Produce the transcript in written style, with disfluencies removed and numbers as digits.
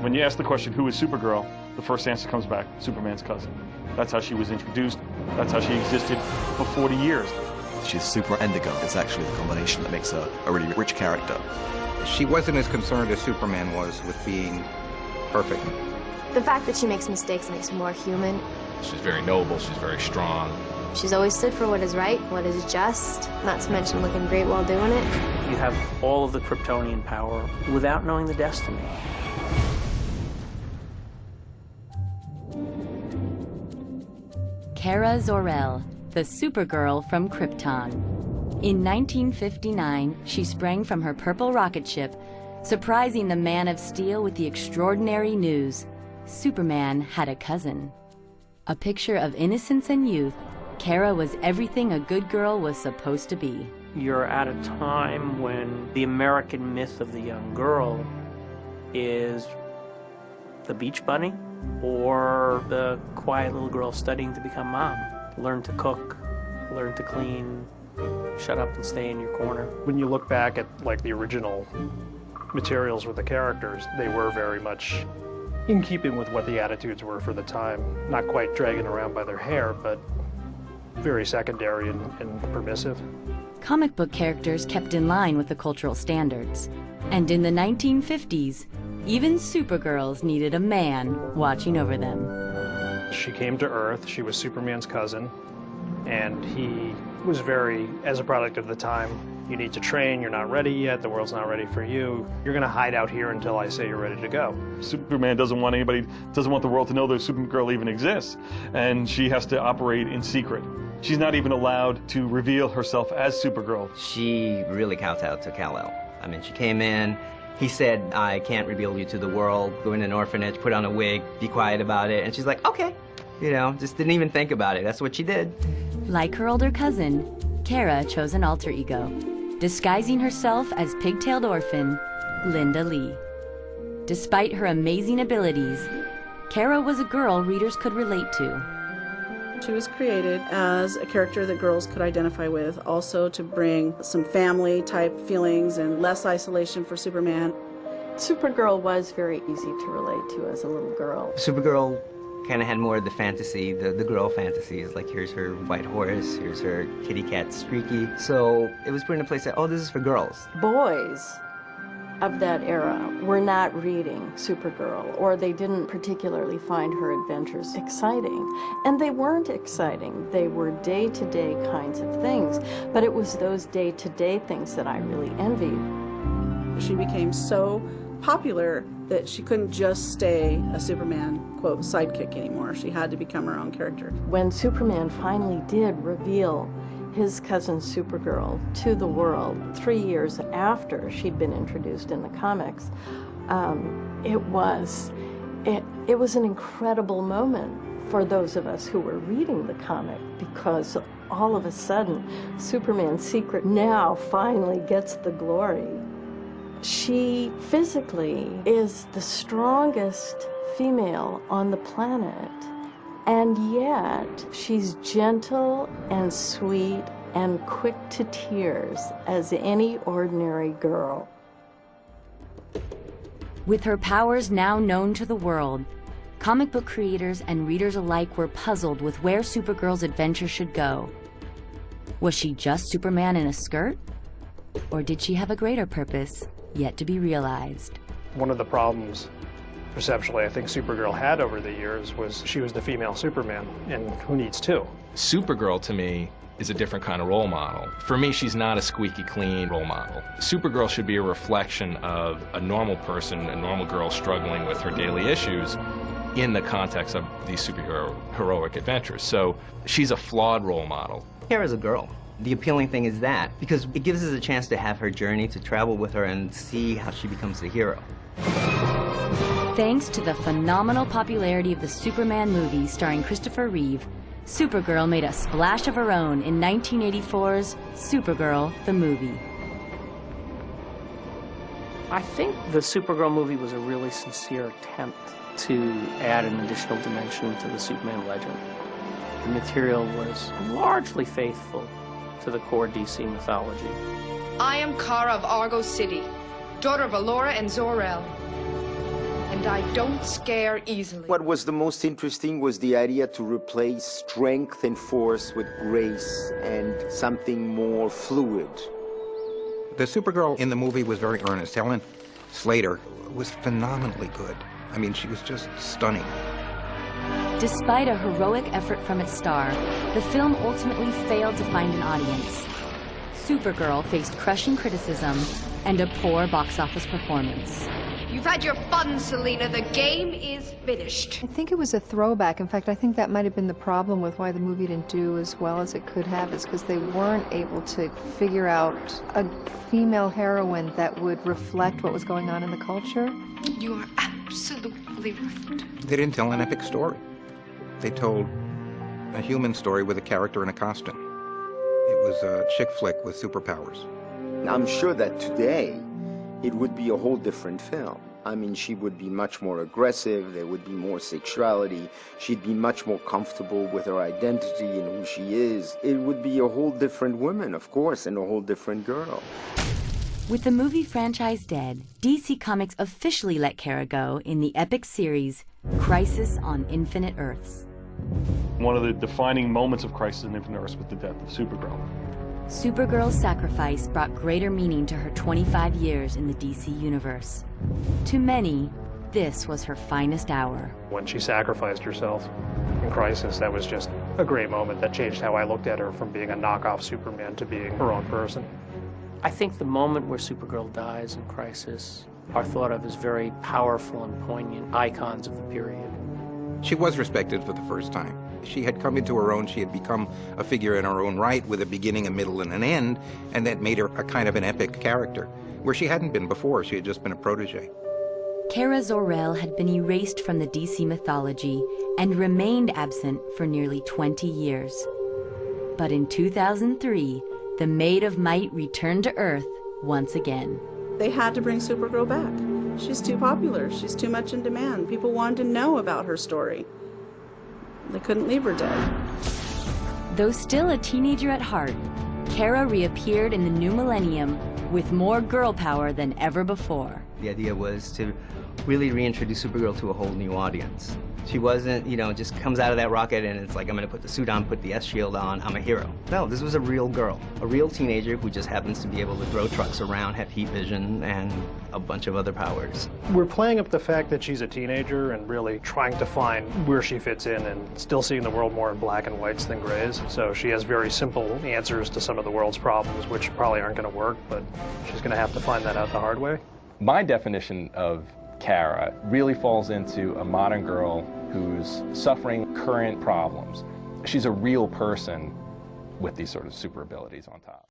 When you ask the question, who is Supergirl, the first answer comes back, Superman's cousin. That's how she was introduced. That's how she existed for 40 years. She's super indigo. It's actually the combination that makes her a really rich character. She wasn't as concerned as Superman was with being perfect. The fact that she makes mistakes makes her more human. She's very noble, she's very strong. She's always stood for what is right, what is just, not to mention looking great while doing it. You have all of the Kryptonian power without knowing the destiny. Kara Zor-El, the Supergirl from Krypton. In 1959, she sprang from her purple rocket ship, surprising the Man of Steel with the extraordinary news: Superman had a cousin. A picture of innocence and youth, Kara was everything a good girl was supposed to be. You're at a time when the American myth of the young girl is the beach bunny or the quiet little girl studying to become mom. Learn to cook, learn to clean, shut up and stay in your corner. When you look back at like the original materials with the characters, they were very much in keeping with what the attitudes were for the time. Not quite dragging around by their hair, but very secondary and permissive. Comic book characters kept in line with the cultural standards. And in the 1950s, even Supergirls needed a man watching over them. She came to Earth, she was Superman's cousin, and he was very, as a product of the time, you need to train, you're not ready yet, the world's not ready for you. You're gonna hide out here until I say you're ready to go. Superman doesn't want the world to know that Supergirl even exists, and she has to operate in secret. She's not even allowed to reveal herself as Supergirl. She really kowtowed to Kal-El. I mean, she came in, he said, I can't reveal you to the world, go in an orphanage, put on a wig, be quiet about it, and she's like, okay. You know, just didn't even think about it. That's what she did. Like her older cousin, Kara chose an alter ego, disguising herself as pigtailed orphan Linda Lee. Despite her amazing abilities, Kara was a girl readers could relate to. She was created as a character that girls could identify with, also to bring some family-type feelings and less isolation for Superman. Supergirl was very easy to relate to as a little girl. Supergirl kind of had more of the fantasy, the girl fantasies, like here's her white horse, here's her kitty cat Streaky. So it was put in a place that, oh, this is for girls. Boys of that era were not reading Supergirl, or they didn't particularly find her adventures exciting. And they weren't exciting. They were day-to-day kinds of things. But it was those day-to-day things that I really envied. She became so popular that she couldn't just stay a Superman, quote, sidekick anymore. She had to become her own character. When Superman finally did reveal his cousin Supergirl to the world 3 years after she'd been introduced in the comics, it was an incredible moment for those of us who were reading the comic, because all of a sudden Superman's secret now finally gets the glory. She physically is the strongest female on the planet. And yet, she's gentle and sweet and quick to tears as any ordinary girl. With her powers now known to the world, comic book creators and readers alike were puzzled with where Supergirl's adventure should go. Was she just Superman in a skirt? Or did she have a greater purpose yet to be realized? One of the problems perceptually I think Supergirl had over the years was she was the female Superman, and who needs two? Supergirl, to me, is a different kind of role model. For me, she's not a squeaky clean role model. Supergirl should be a reflection of a normal person, a normal girl struggling with her daily issues in the context of these superhero heroic adventures. So she's a flawed role model. Kara's a girl. The appealing thing is that, because it gives us a chance to have her journey, to travel with her and see how she becomes the hero. Thanks to the phenomenal popularity of the Superman movie starring Christopher Reeve, Supergirl made a splash of her own in 1984's Supergirl, the movie. I think the Supergirl movie was a really sincere attempt to add an additional dimension to the Superman legend. The material was largely faithful to the core DC mythology. I am Kara of Argo City, daughter of Allura and Zor-El. And and I don't scare easily. What was the most interesting was the idea to replace strength and force with grace and something more fluid. The Supergirl in the movie was very earnest. Helen Slater was phenomenally good. I mean, she was just stunning. Despite a heroic effort from its star, the film ultimately failed to find an audience. Supergirl faced crushing criticism and a poor box office performance. You've had your fun, Selena. The game is finished. I think it was a throwback. In fact, I think that might have been the problem with why the movie didn't do as well as it could have, is because they weren't able to figure out a female heroine that would reflect what was going on in the culture. You are absolutely right. They didn't tell an epic story. They told a human story with a character in a costume. It was a chick flick with superpowers. I'm sure that today it would be a whole different film. I mean, she would be much more aggressive, there would be more sexuality, she'd be much more comfortable with her identity and who she is. It would be a whole different woman, of course, and a whole different girl. With the movie franchise dead, DC Comics officially let Kara go in the epic series Crisis on Infinite Earths. One of the defining moments of Crisis on Infinite Earths was the death of Supergirl. Supergirl's sacrifice brought greater meaning to her 25 years in the DC universe. To many, this was her finest hour. When she sacrificed herself in Crisis, that was just a great moment that changed how I looked at her, from being a knockoff Superman to being her own person. I think the moment where Supergirl dies in Crisis are thought of as very powerful and poignant icons of the period. She was respected for the first time. She had come into her own, she had become a figure in her own right with a beginning, a middle, and an end, and that made her a kind of an epic character, where she hadn't been before. She had just been a protege. Kara Zor-El had been erased from the DC mythology and remained absent for nearly 20 years. But in 2003, the Maid of Might returned to Earth once again. They had to bring Supergirl back. She's too popular. She's too much in demand. People wanted to know about her story. They couldn't leave her dead. Though still a teenager at heart, Kara reappeared in the new millennium with more girl power than ever before. The idea was to really reintroduce Supergirl to a whole new audience. She wasn't, just comes out of that rocket and it's like, I'm going to put the suit on, put the S-shield on, I'm a hero. No, this was a real girl, a real teenager who just happens to be able to throw trucks around, have heat vision, and a bunch of other powers. We're playing up the fact that she's a teenager and really trying to find where she fits in, and still seeing the world more in black and whites than grays. So she has very simple answers to some of the world's problems, which probably aren't going to work, but she's going to have to find that out the hard way. My definition of Kara really falls into a modern girl who's suffering current problems. She's a real person with these sort of super abilities on top.